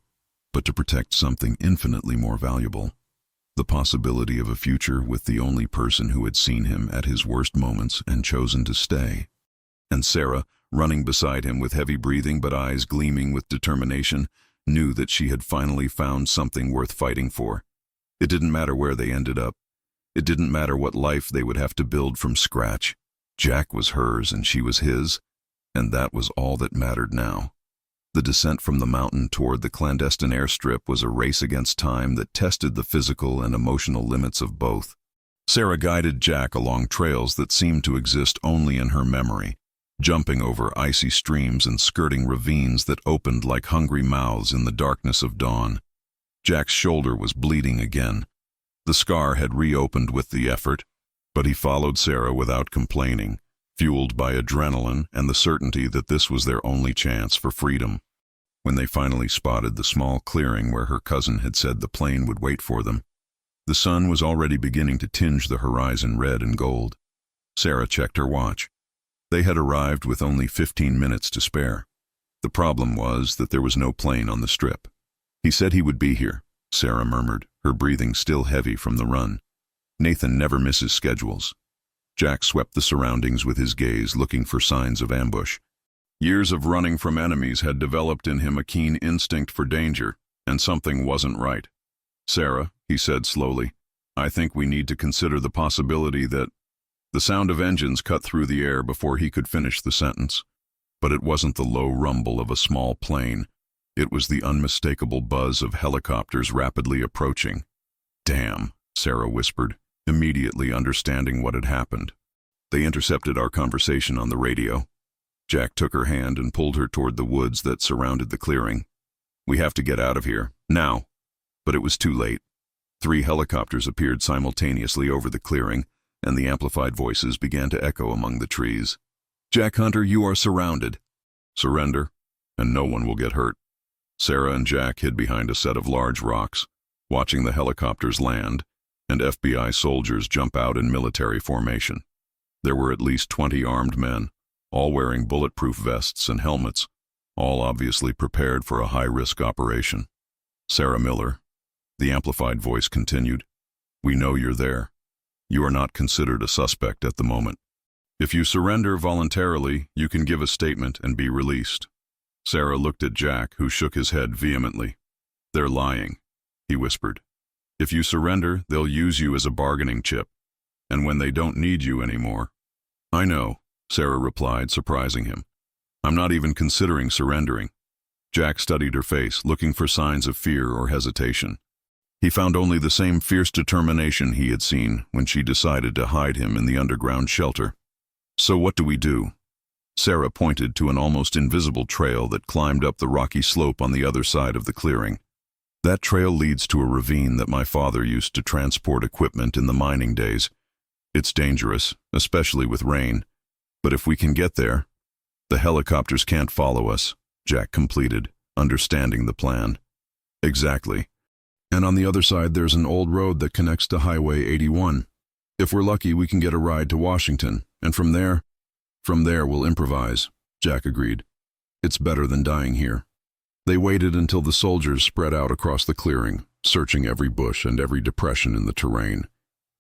but to protect something infinitely more valuable. The possibility of a future with the only person who had seen him at his worst moments and chosen to stay. And Sarah, running beside him with heavy breathing but eyes gleaming with determination, knew that she had finally found something worth fighting for. It didn't matter where they ended up. It didn't matter what life they would have to build from scratch. Jack was hers and she was his, and that was all that mattered now. The descent from the mountain toward the clandestine airstrip was a race against time that tested the physical and emotional limits of both. Sarah guided Jack along trails that seemed to exist only in her memory, jumping over icy streams and skirting ravines that opened like hungry mouths in the darkness of dawn. Jack's shoulder was bleeding again. The scar had reopened with the effort, but he followed Sarah without complaining, fueled by adrenaline and the certainty that this was their only chance for freedom. When they finally spotted the small clearing where her cousin had said the plane would wait for them, the sun was already beginning to tinge the horizon red and gold. Sarah checked her watch. They had arrived with only 15 minutes to spare. The problem was that there was no plane on the strip. He said he would be here, Sarah murmured, her breathing still heavy from the run. Nathan never misses schedules. Jack swept the surroundings with his gaze, looking for signs of ambush. Years of running from enemies had developed in him a keen instinct for danger, and something wasn't right. Sarah, he said slowly, I think we need to consider the possibility that... The sound of engines cut through the air before he could finish the sentence. But it wasn't the low rumble of a small plane. It was the unmistakable buzz of helicopters rapidly approaching. Damn, Sarah whispered, immediately understanding what had happened. They intercepted our conversation on the radio. Jack took her hand and pulled her toward the woods that surrounded the clearing. We have to get out of here, now. But it was too late. 3 helicopters appeared simultaneously over the clearing, and the amplified voices began to echo among the trees. Jack Hunter, you are surrounded. Surrender, and no one will get hurt. Sarah and Jack hid behind a set of large rocks, watching the helicopters land and FBI soldiers jump out in military formation. There were at least 20 armed men, all wearing bulletproof vests and helmets, all obviously prepared for a high-risk operation. Sarah Miller, the amplified voice continued, "We know you're there. You are not considered a suspect at the moment. If you surrender voluntarily, you can give a statement and be released." Sarah looked at Jack, who shook his head vehemently. "They're lying," he whispered. "If you surrender, they'll use you as a bargaining chip. And when they don't need you anymore—" "I know," Sarah replied, surprising him. "I'm not even considering surrendering." Jack studied her face, looking for signs of fear or hesitation. He found only the same fierce determination he had seen when she decided to hide him in the underground shelter. "So what do we do?" Sarah pointed to an almost invisible trail that climbed up the rocky slope on the other side of the clearing. "That trail leads to a ravine that my father used to transport equipment in the mining days. It's dangerous, especially with rain. But if we can get there—" "The helicopters can't follow us," Jack completed, understanding the plan. "Exactly. And on the other side there's an old road that connects to Highway 81. If we're lucky, we can get a ride to Washington, and from there we'll improvise," Jack agreed. "It's better than dying here." They waited until the soldiers spread out across the clearing, searching every bush and every depression in the terrain.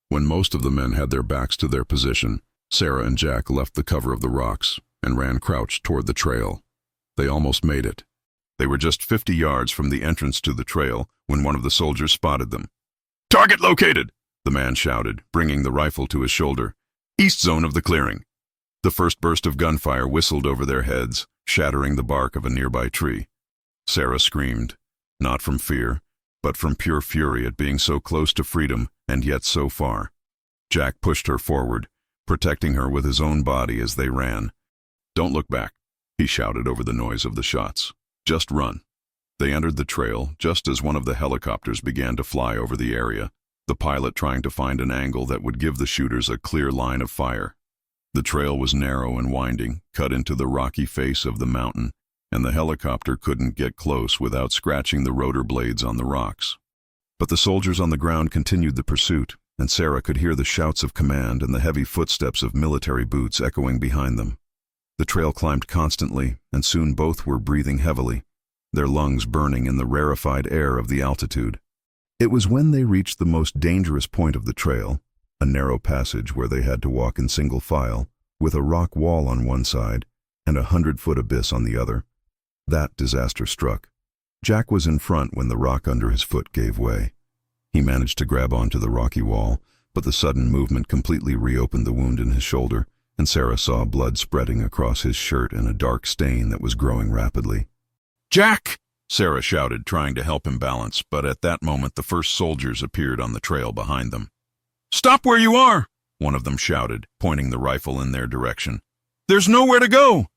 When most of the men had their backs to their position, Sarah and Jack left the cover of the rocks and ran crouched toward the trail. They almost made it. They were just 50 yards from the entrance to the trail when one of the soldiers spotted them. "Target located!" the man shouted, bringing the rifle to his shoulder. "East zone of the clearing." The first burst of gunfire whistled over their heads, shattering the bark of a nearby tree. Sarah screamed, not from fear, but from pure fury at being so close to freedom and yet so far. Jack pushed her forward, protecting her with his own body as they ran. "Don't look back," he shouted over the noise of the shots. "Just run." They entered the trail just as one of the helicopters began to fly over the area, the pilot trying to find an angle that would give the shooters a clear line of fire. The trail was narrow and winding, cut into the rocky face of the mountain, and the helicopter couldn't get close without scratching the rotor blades on the rocks. But the soldiers on the ground continued the pursuit, and Sarah could hear the shouts of command and the heavy footsteps of military boots echoing behind them. The trail climbed constantly, and soon both were breathing heavily, their lungs burning in the rarefied air of the altitude. It was when they reached the most dangerous point of the trail, a narrow passage where they had to walk in single file, with a rock wall on one side and a 100-foot abyss on the other, that disaster struck. Jack was in front when the rock under his foot gave way. He managed to grab onto the rocky wall, but the sudden movement completely reopened the wound in his shoulder, and Sarah saw blood spreading across his shirt and a dark stain that was growing rapidly. "Jack!" Sarah shouted, trying to help him balance, but at that moment the first soldiers appeared on the trail behind them. "Stop where you are!" one of them shouted, pointing the rifle in their direction. "There's nowhere to go!"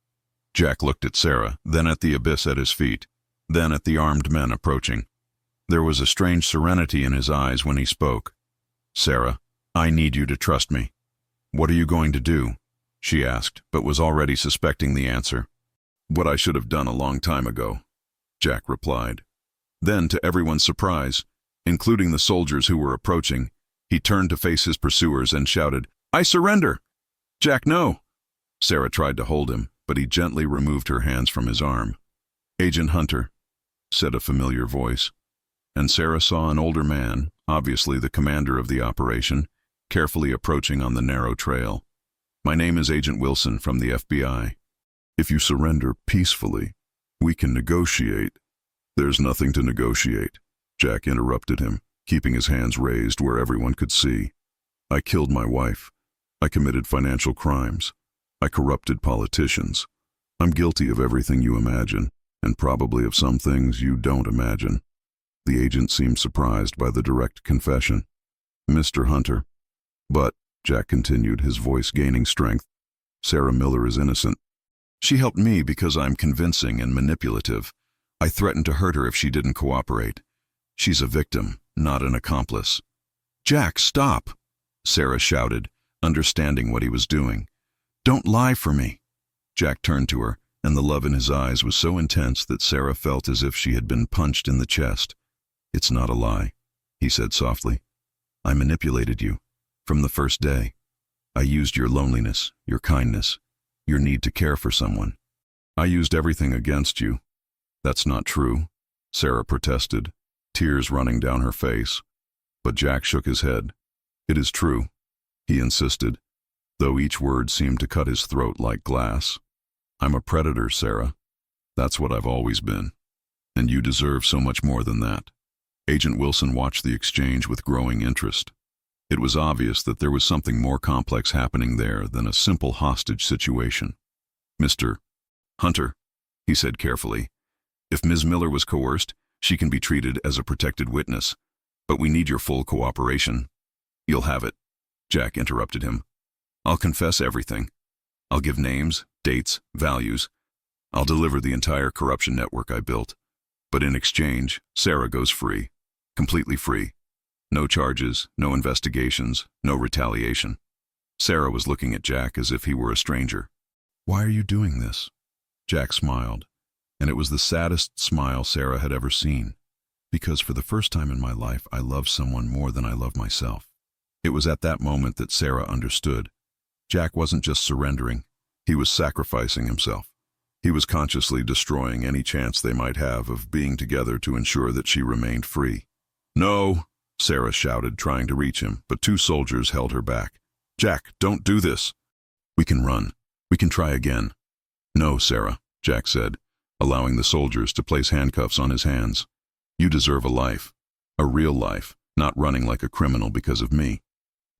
Jack looked at Sarah, then at the abyss at his feet, then at the armed men approaching. There was a strange serenity in his eyes when he spoke. "Sarah, I need you to trust me." "What are you going to do?" she asked, but was already suspecting the answer. "What I should have done a long time ago," Jack replied. Then, to everyone's surprise, including the soldiers who were approaching, he turned to face his pursuers and shouted, "I surrender!" "Jack, no!" Sarah tried to hold him, but he gently removed her hands from his arm. "Agent Hunter," said a familiar voice, and Sarah saw an older man, obviously the commander of the operation, carefully approaching on the narrow trail. "My name is Agent Wilson from the FBI. If you surrender peacefully, we can negotiate." "There's nothing to negotiate," Jack interrupted him, keeping his hands raised where everyone could see. "I killed my wife. I committed financial crimes. I corrupted politicians. I'm guilty of everything you imagine, and probably of some things you don't imagine." The agent seemed surprised by the direct confession. "Mr. Hunter." "But," Jack continued, his voice gaining strength, "Sarah Miller is innocent. She helped me because I'm convincing and manipulative. I threatened to hurt her if she didn't cooperate. She's a victim, not an accomplice." "Jack, stop!" Sarah shouted, understanding what he was doing. "Don't lie for me." Jack turned to her, and the love in his eyes was so intense that Sarah felt as if she had been punched in the chest. "It's not a lie," he said softly. "I manipulated you from the first day. I used your loneliness, your kindness, your need to care for someone. I used everything against you." "That's not true," Sarah protested, tears running down her face. But Jack shook his head. "It is true," he insisted, though each word seemed to cut his throat like glass. "I'm a predator, Sarah. That's what I've always been. And you deserve so much more than that." Agent Wilson watched the exchange with growing interest. It was obvious that there was something more complex happening there than a simple hostage situation. "Mr. Hunter," he said carefully, "if Ms. Miller was coerced, she can be treated as a protected witness, but we need your full cooperation." "You'll have it," Jack interrupted him. "I'll confess everything. I'll give names, dates, values. I'll deliver the entire corruption network I built. But in exchange, Sarah goes free, completely free. No charges, no investigations, no retaliation." Sarah was looking at Jack as if he were a stranger. "Why are you doing this?" Jack smiled, and it was the saddest smile Sarah had ever seen. "Because for the first time in my life, I love someone more than I love myself." It was at that moment that Sarah understood. Jack wasn't just surrendering, he was sacrificing himself. He was consciously destroying any chance they might have of being together to ensure that she remained free. "No!" Sarah shouted, trying to reach him, but two soldiers held her back. "Jack, don't do this." "We can run. We can try again." "No, Sarah," Jack said, allowing the soldiers to place handcuffs on his hands. "You deserve a life. A real life, not running like a criminal because of me."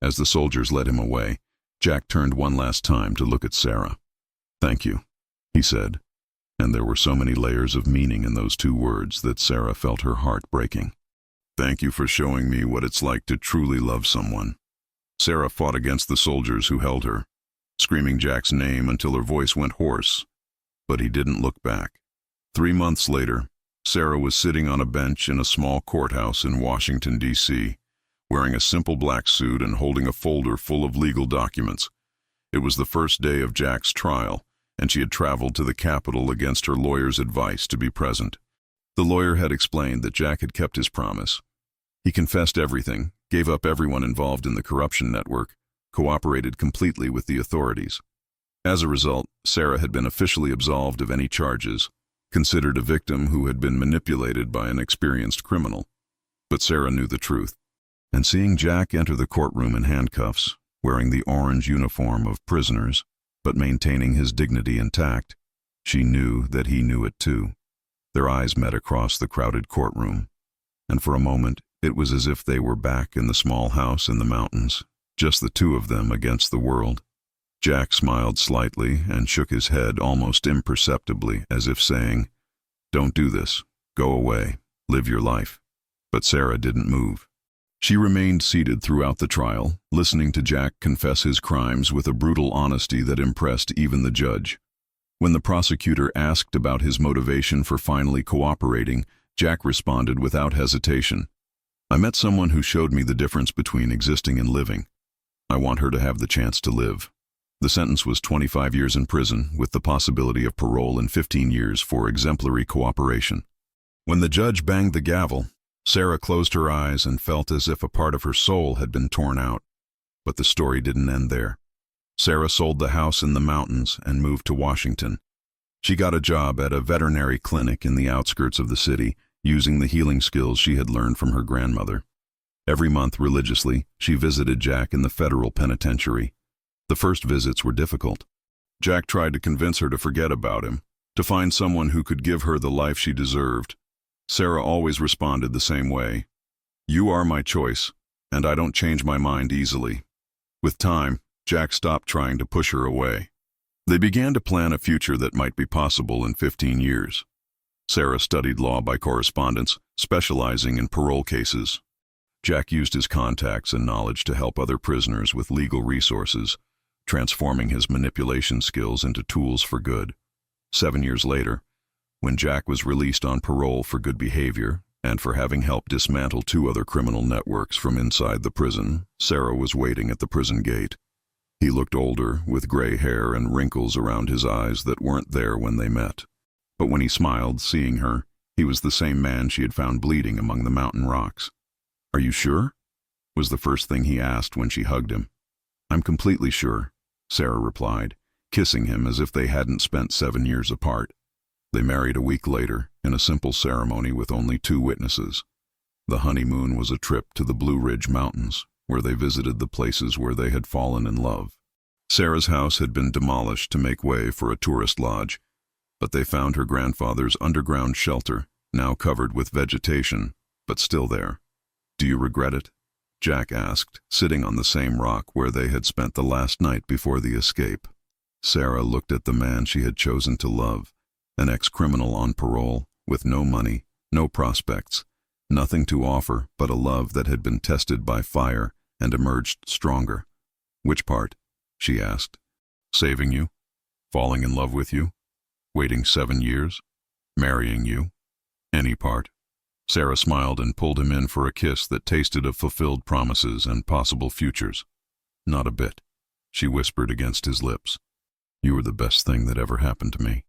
As the soldiers led him away, Jack turned one last time to look at Sarah. "Thank you," he said, and there were so many layers of meaning in those two words that Sarah felt her heart breaking. "Thank you for showing me what it's like to truly love someone." Sarah fought against the soldiers who held her, screaming Jack's name until her voice went hoarse, but he didn't look back. 3 months later, Sarah was sitting on a bench in a small courthouse in Washington, D.C., wearing a simple black suit and holding a folder full of legal documents. It was the first day of Jack's trial, and she had traveled to the Capitol against her lawyer's advice to be present. The lawyer had explained that Jack had kept his promise. He confessed everything, gave up everyone involved in the corruption network, cooperated completely with the authorities. As a result, Sarah had been officially absolved of any charges, considered a victim who had been manipulated by an experienced criminal. But Sarah knew the truth. And seeing Jack enter the courtroom in handcuffs, wearing the orange uniform of prisoners, but maintaining his dignity intact, she knew that he knew it too. Their eyes met across the crowded courtroom, and for a moment it was as if they were back in the small house in the mountains, just the two of them against the world. Jack smiled slightly and shook his head almost imperceptibly, as if saying, "Don't do this. Go away. Live your life." But Sarah didn't move. She remained seated throughout the trial, listening to Jack confess his crimes with a brutal honesty that impressed even the judge. When the prosecutor asked about his motivation for finally cooperating, Jack responded without hesitation, "I met someone who showed me the difference between existing and living. I want her to have the chance to live." The sentence was 25 years in prison, with the possibility of parole and 15 years for exemplary cooperation. When the judge banged the gavel, Sarah closed her eyes and felt as if a part of her soul had been torn out. But the story didn't end there. Sarah sold the house in the mountains and moved to Washington. She got a job at a veterinary clinic in the outskirts of the city, using the healing skills she had learned from her grandmother. Every month, religiously, she visited Jack in the federal penitentiary. The first visits were difficult. Jack tried to convince her to forget about him, to find someone who could give her the life she deserved. Sarah always responded the same way. "You are my choice, and I don't change my mind easily." With time, Jack stopped trying to push her away. They began to plan a future that might be possible in 15 years. Sarah studied law by correspondence, specializing in parole cases. Jack used his contacts and knowledge to help other prisoners with legal resources, transforming his manipulation skills into tools for good. 7 years later, when Jack was released on parole for good behavior and for having helped dismantle 2 other criminal networks from inside the prison, Sarah was waiting at the prison gate. He looked older, with gray hair and wrinkles around his eyes that weren't there when they met. But when he smiled, seeing her, he was the same man she had found bleeding among the mountain rocks. "Are you sure?" was the first thing he asked when she hugged him. "I'm completely sure," Sarah replied, kissing him as if they hadn't spent 7 years apart. They married a week later, in a simple ceremony with only 2 witnesses. The honeymoon was a trip to the Blue Ridge Mountains, where they visited the places where they had fallen in love. Sarah's house had been demolished to make way for a tourist lodge, but they found her grandfather's underground shelter, now covered with vegetation, but still there. "Do you regret it?" Jack asked, sitting on the same rock where they had spent the last night before the escape. Sarah looked at the man she had chosen to love, an ex-criminal on parole, with no money, no prospects, nothing to offer but a love that had been tested by fire and emerged stronger. "Which part?" she asked. "Saving you? Falling in love with you? Waiting 7 years? Marrying you? Any part?" Sarah smiled and pulled him in for a kiss that tasted of fulfilled promises and possible futures. "Not a bit," she whispered against his lips. "You were the best thing that ever happened to me."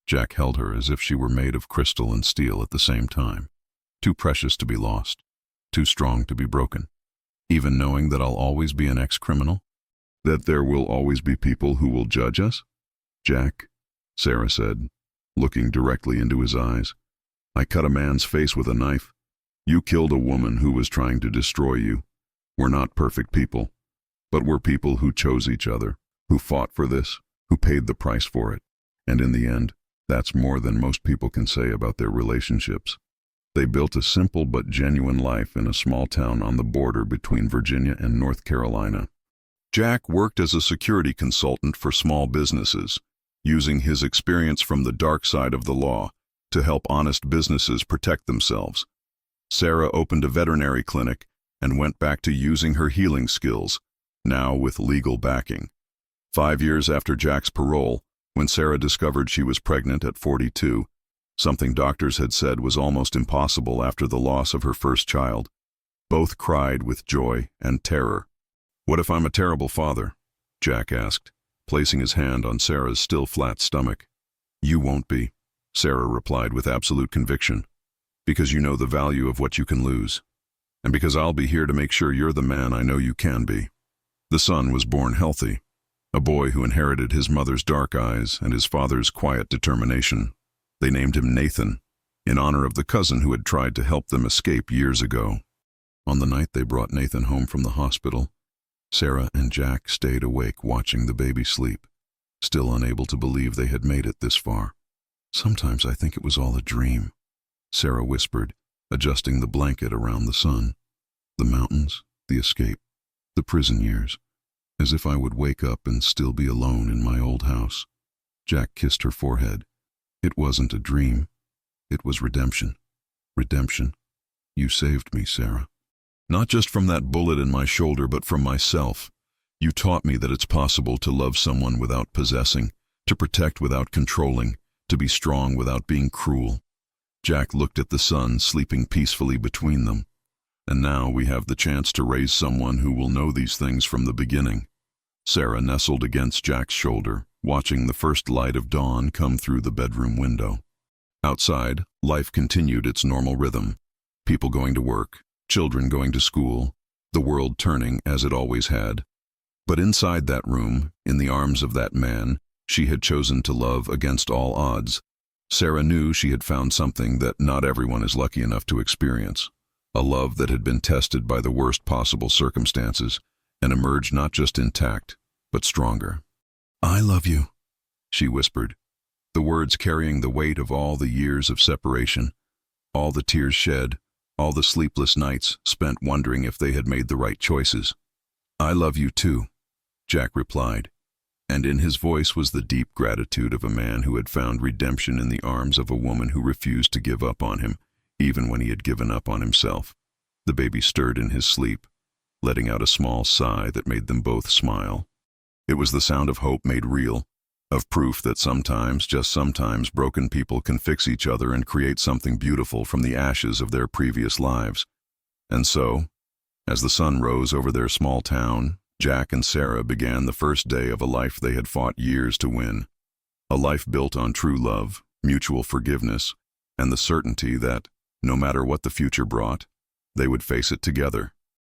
Jack held her as if she were made of crystal and steel at the same time. Too precious to be lost, too strong to be broken. "Even knowing that I'll always be an ex-criminal? That there will always be people who will judge us?" "Jack," Sarah said, looking directly into his eyes, "I cut a man's face with a knife. You killed a woman who was trying to destroy you. We're not perfect people, but we're people who chose each other, who fought for this, who paid the price for it. And in the end, that's more than most people can say about their relationships. They built a simple but genuine life in a small town on the border between Virginia and North Carolina." Jack worked as a security consultant for small businesses, using his experience from the dark side of the law to help honest businesses protect themselves. Sarah opened a veterinary clinic and went back to using her healing skills, now with legal backing. 5 years after Jack's parole, when Sarah discovered she was pregnant at 42, something doctors had said was almost impossible after the loss of her first child, both cried with joy and terror. "What if I'm a terrible father?" Jack asked, placing his hand on Sarah's still flat stomach. "You won't be," Sarah replied with absolute conviction, "because you know the value of what you can lose, and because I'll be here to make sure you're the man I know you can be." The son was born healthy, a boy who inherited his mother's dark eyes and his father's quiet determination. They named him Nathan, in honor of the cousin who had tried to help them escape years ago. On the night they brought Nathan home from the hospital, Sarah and Jack stayed awake watching the baby sleep, still unable to believe they had made it this far. "Sometimes I think it was all a dream," Sarah whispered, adjusting the blanket around the son. "The mountains, the escape, the prison years, as if I would wake up and still be alone in my old house." Jack kissed her forehead. "It wasn't a dream. It was redemption. Redemption. You saved me, Sarah. Not just from that bullet in my shoulder, but from myself. You taught me that it's possible to love someone without possessing, to protect without controlling, to be strong without being cruel." Jack looked at the son sleeping peacefully between them. "And now we have the chance to raise someone who will know these things from the beginning." Sarah nestled against Jack's shoulder, watching the first light of dawn come through the bedroom window. Outside, life continued its normal rhythm. People going to work, children going to school, the world turning as it always had. But inside that room, in the arms of that man she had chosen to love against all odds, Sarah knew she had found something that not everyone is lucky enough to experience. A love that had been tested by the worst possible circumstances and emerged not just intact, but stronger. "I love you," she whispered, the words carrying the weight of all the years of separation, all the tears shed, all the sleepless nights spent wondering if they had made the right choices. "I love you too," Jack replied, and in his voice was the deep gratitude of a man who had found redemption in the arms of a woman who refused to give up on him, even when he had given up on himself. The baby stirred in his sleep, letting out a small sigh that made them both smile. It was the sound of hope made real, of proof that sometimes, just sometimes, broken people can fix each other and create something beautiful from the ashes of their previous lives. And so, as the sun rose over their small town, Jack and Sarah began the first day of a life they had fought years to win. A life built on true love, mutual forgiveness, and the certainty that, no matter what the future brought, they would face it together.